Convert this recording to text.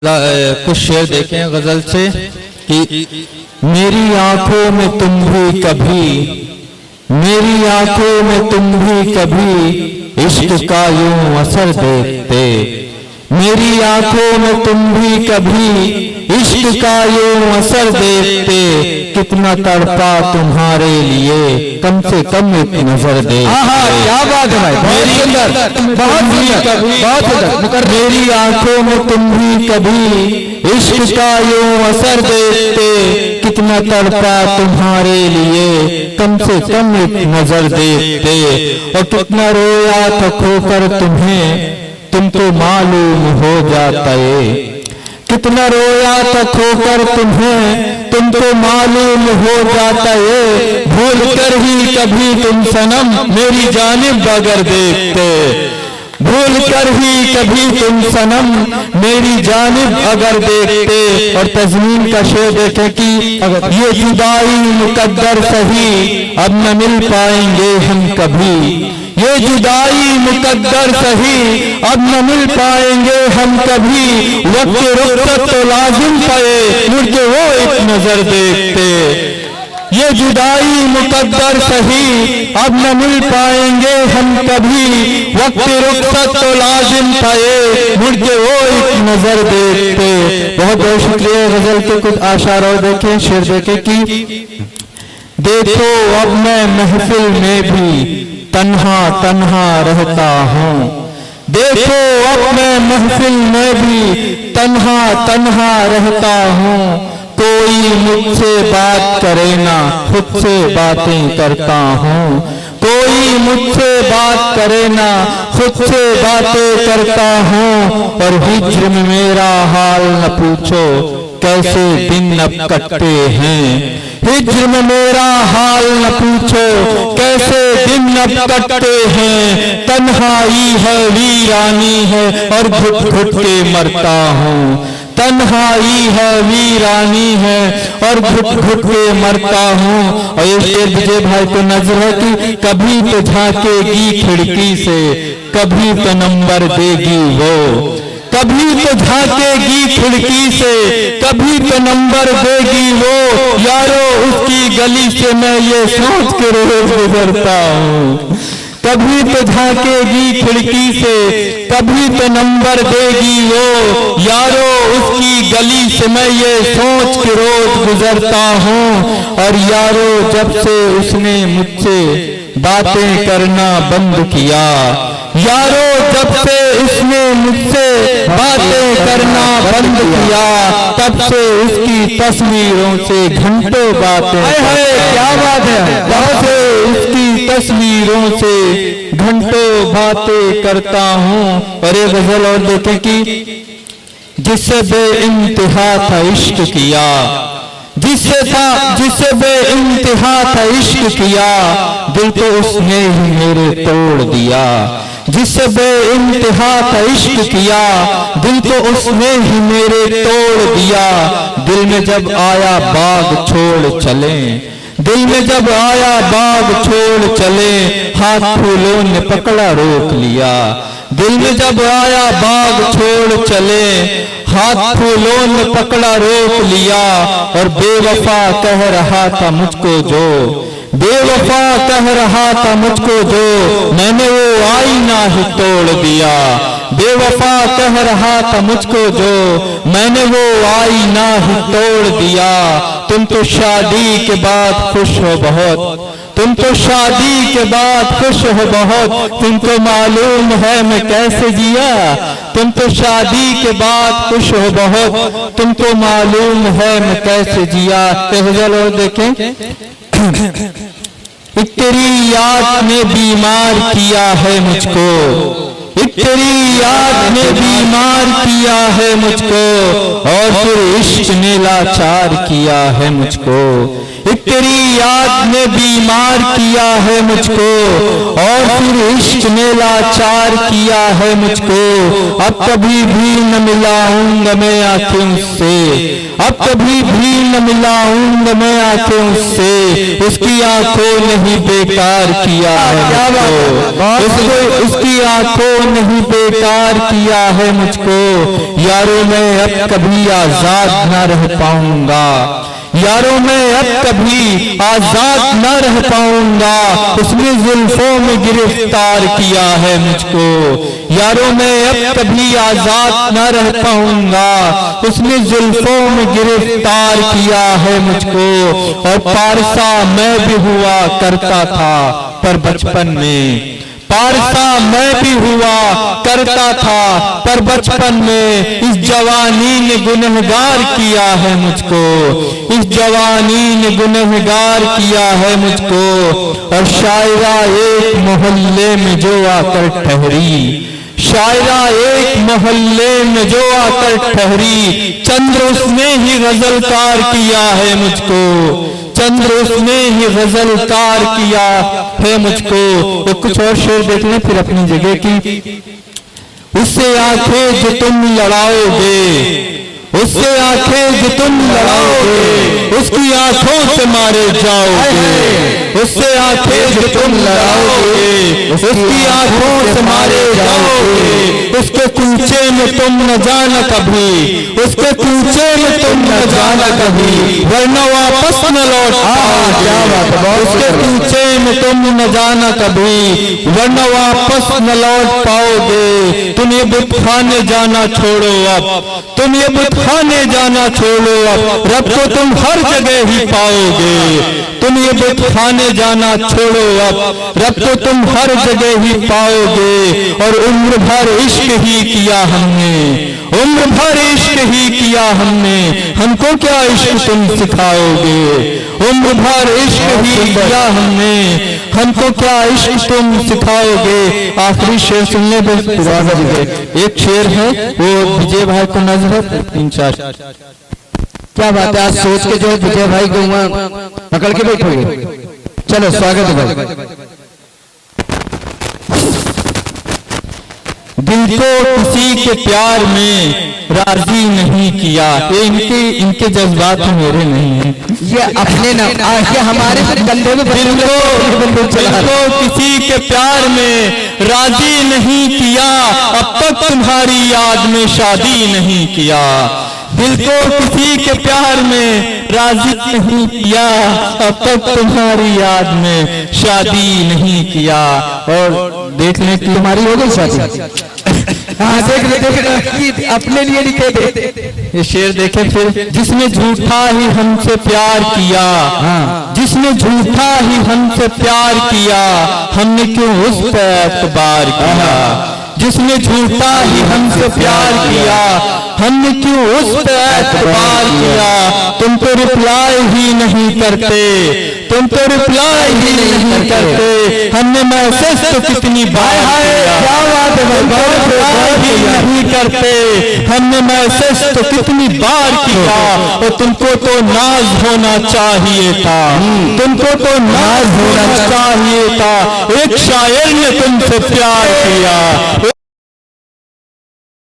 कुछ शेर देखें गजल से कि मेरी आंखों में तुम भी कभी, मेरी आंखों में तुम भी कभी इश्क का यूं असर देखते, मेरी आंखों में तुम भी कभी इश्क का यूं असर देखते, कितना तड़पा तुम्हारे लिए कम से कम एक नजर दे। क्या बात है भाई, मेरी मेरी आंखों में तुम भी कभी इश्क का यूं असर देखते, कितना तड़पा तुम्हारे लिए कम से कम एक नजर देखते, और कितना रोया था खोकर तुम्हें तुमको मालूम हो जाता है, कितना रोया था खोकर तुम्हें तुमको मालूम हो जाता है, भूल कर ही कभी तुम सनम मेरी जानिब अगर देखते, भूल कर ही कभी तुम सनम मेरी जानिब अगर देखते। और तज़मीन का शेर देखे कि ये जुदाई मुकद्दर सही अब न मिल पाएंगे हम कभी, ये जुदाई मुकद्दर सही अब न मिल पाएंगे हम कभी, वक्त रुखसत तो लाजिम पाए मुझे वो एक नजर देखते, ये जुदाई मुकद्दर सही अब न मिल पाएंगे हम कभी, वक्त रुखसत तो लाजिम पाए मुझे वो एक नजर देखते। बहुत बहुत शुक्रिया। गजल के कुछ आशार और देखें, शेर देखें कि देखो अब मैं महफिल में भी तन्हा तन्हा रहता हूँ, देखो अब मैं महफिल में भी तन्हा तन्हा रहता हूँ, कोई मुझसे बात करे ना खुद से बातें करता हूँ, कोई मुझसे बात करे ना खुद से बातें करता हूँ, और हिज्र में मेरा हाल न पूछो कैसे दिन अब कटते हैं, हिज्र में मेरा हाल न पूछो कैसे दिन अब कटते हैं, तन्हाई है वीरानी है और घुट घुट के मरता हूँ, तन्हाई है वीरानी है और घुट घुट के मरता हूँ। और ये शेर विजय भाई को नजर है कि कभी तो झांकेगी खिड़की से कभी तो नंबर देगी वो, कभी तो झांकेगी खिड़की से कभी तो नंबर देगी वो, यारो उसकी गली से मैं ये सोच के रोज गुजरता हूँ, कभी तो झांकेगी खिड़की से कभी तो नंबर देगी वो, यारो उसकी गली से मैं ये सोच के रोज गुजरता हूँ। और यारो जब से उसने मुझसे बातें करना बंद किया, यारो जब से उसने मुझसे बातें करना बंद किया, तब से उसकी तस्वीरों से घंटों बातें, क्या बात है, तब से उसकी तस्वीरों से घंटों बातें करता हूँ। और एक गजल और देखें कि जिससे बेइंतहा था इश्क किया, जिससे बेइंतहा था इश्क किया, दिल तो उसने ही मेरे तोड़ दिया, जिससे बेइंतहा था इश्क किया, दिल तो उसने ही मेरे तोड़ दिया, दिल में जब आया बाग छोड़ चले, दिल में जब आया बाग छोड़ चले, हाथ फूलों ने पकड़ा रोक लिया, दिल में जब आया बाग छोड़ चले, हाथ फूलों ने पकड़ा रोक लिया, और बेवफा कह रहा था मुझको जो, बेवफा कह रहा था मुझको जो, मैंने वो आईना ही तोड़ दिया, बेवफा कह रहा था मुझको जो, मैंने वो आईना ही तोड़ दिया। तुम तो शादी के बाद खुश हो बहुत, तुम तो शादी के बाद खुश हो बहुत, तुमको मालूम है मैं कैसे जिया, तुम तो शादी के बाद खुश हो बहुत, तुमको मालूम है मैं कैसे जिया। चलो देखें तेरी याद ने बीमार किया है मुझको, तेरी याद ने बीमार किया है मुझको, और फिर इश्क ने लाचार किया है मुझको, एक तेरी याद ने बीमार किया है मुझको, और फिर इश्क ने लाचार किया है मुझको। अब कभी भी न मिलाऊंगा मैं आंखें उससे, अब कभी भी न मिलाऊंगा मैं आंखें उससे। उसकी आंखों ने ही बेकार किया है मुझको, उसकी आंखों ने ही बेकार किया है मुझको। यारों मैं अब कभी आजाद न रह पाऊंगा, यारों मैं अब कभी आजाद न रह पाऊंगा। उसने जुल्फों में गिरफ्तार किया है मुझको, यारों मैं अब कभी आजाद न रह पाऊंगा। उसने जुल्फों में गिरफ्तार किया है मुझको। और पारसा मैं भी हुआ करता था पर बचपन में, पारसा मैं भी हुआ करता था पर बचपन में। इस जवानी ने गुनहगार किया है मुझको, इस जवानी ने गुनहगार किया है मुझको। और शायरा एक मोहल्ले में जो आकर ठहरी, शायरा एक मोहल्ले में जो आकर ठहरी। चंद्र उसने ही गजलकार किया है मुझको, चंद्र उसने ही गजलकार किया है मुझको। तो कुछ और शेर देख लें फिर अपनी जगह की। उससे आंखें जो तुम लड़ाओगे, उससे आंखें जो तुम लड़ाओगे, उसकी आंखों से मारे जाओगे। उससे आंखें जो तुम लड़ाओगे, उसकी आंखों से मारे जाओगे। उसके कूचे में तुम न जाना कभी, उसके कूचे में तुम न जाना कभी, वरना वापस न लौट पाओगे। उसके कूचे में तुम न जाना कभी, वरना वापस न लौट पाओगे। तुम ये बुत खाने जाना छोड़ो अब, तुम ये बुत खाने जाना छोड़ो अब, रब को तुम हर जगह ही पाओगे। तुम ये बुत खाने जाना छोड़ो अब, रब को तुम हर जगह ही पाओगे। और उम्र भर इश्क ही किया हमने, उम्र भर इश्क ही किया हमने, हमको क्या इश्क तुम सिखाओगे। उम्र भर इश्क ही किया हमने, हमको क्या इश्क तुम सिखाओगे। आखिरी शेर सुनने बस एक शेर है वो विजय भाई को नजर है। 3-4 क्या बात है, आज सोच के जो है विजय भाई को वहां पकड़ के बैठोगे। चलो स्वागत है भाई। दिल को किसी के प्यार में राजी नहीं किया, ये इनके जज्बात मेरे नहीं है, ये अपने ना ये हमारे कंधे में। दिल को किसी के प्यार में राजी नहीं किया, अब तक तुम्हारी याद में शादी नहीं किया। दिल को किसी के प्यार में राजी नहीं किया, अब तक तुम्हारी याद में शादी नहीं किया। और देख लें कि तुम्हारी हो गई शादी। हाँ देख अपने लिए लिखे थे ये शेर देखे फिर। जिसने झूठा ही हमसे प्यार किया, जिसने झूठा ही हमसे प्यार किया, हमने क्यों उस पर एतबार किया। जिसने झूठा ही हमसे प्यार किया, हमने क्यों उस पर एतबार किया। तुम तो रिप्लाई ही नहीं करते, तुम तो रिप्लाई ही नहीं करते, हमने मैसेज तो कितनी बार किया। क्या बात है, रिप्लाई ही नहीं करते, हमने मैसेज तो कितनी बार किया। और तुमको तो नाज होना चाहिए था, तुमको तो नाज होना चाहिए था। एक शायर ने तुमसे प्यार किया,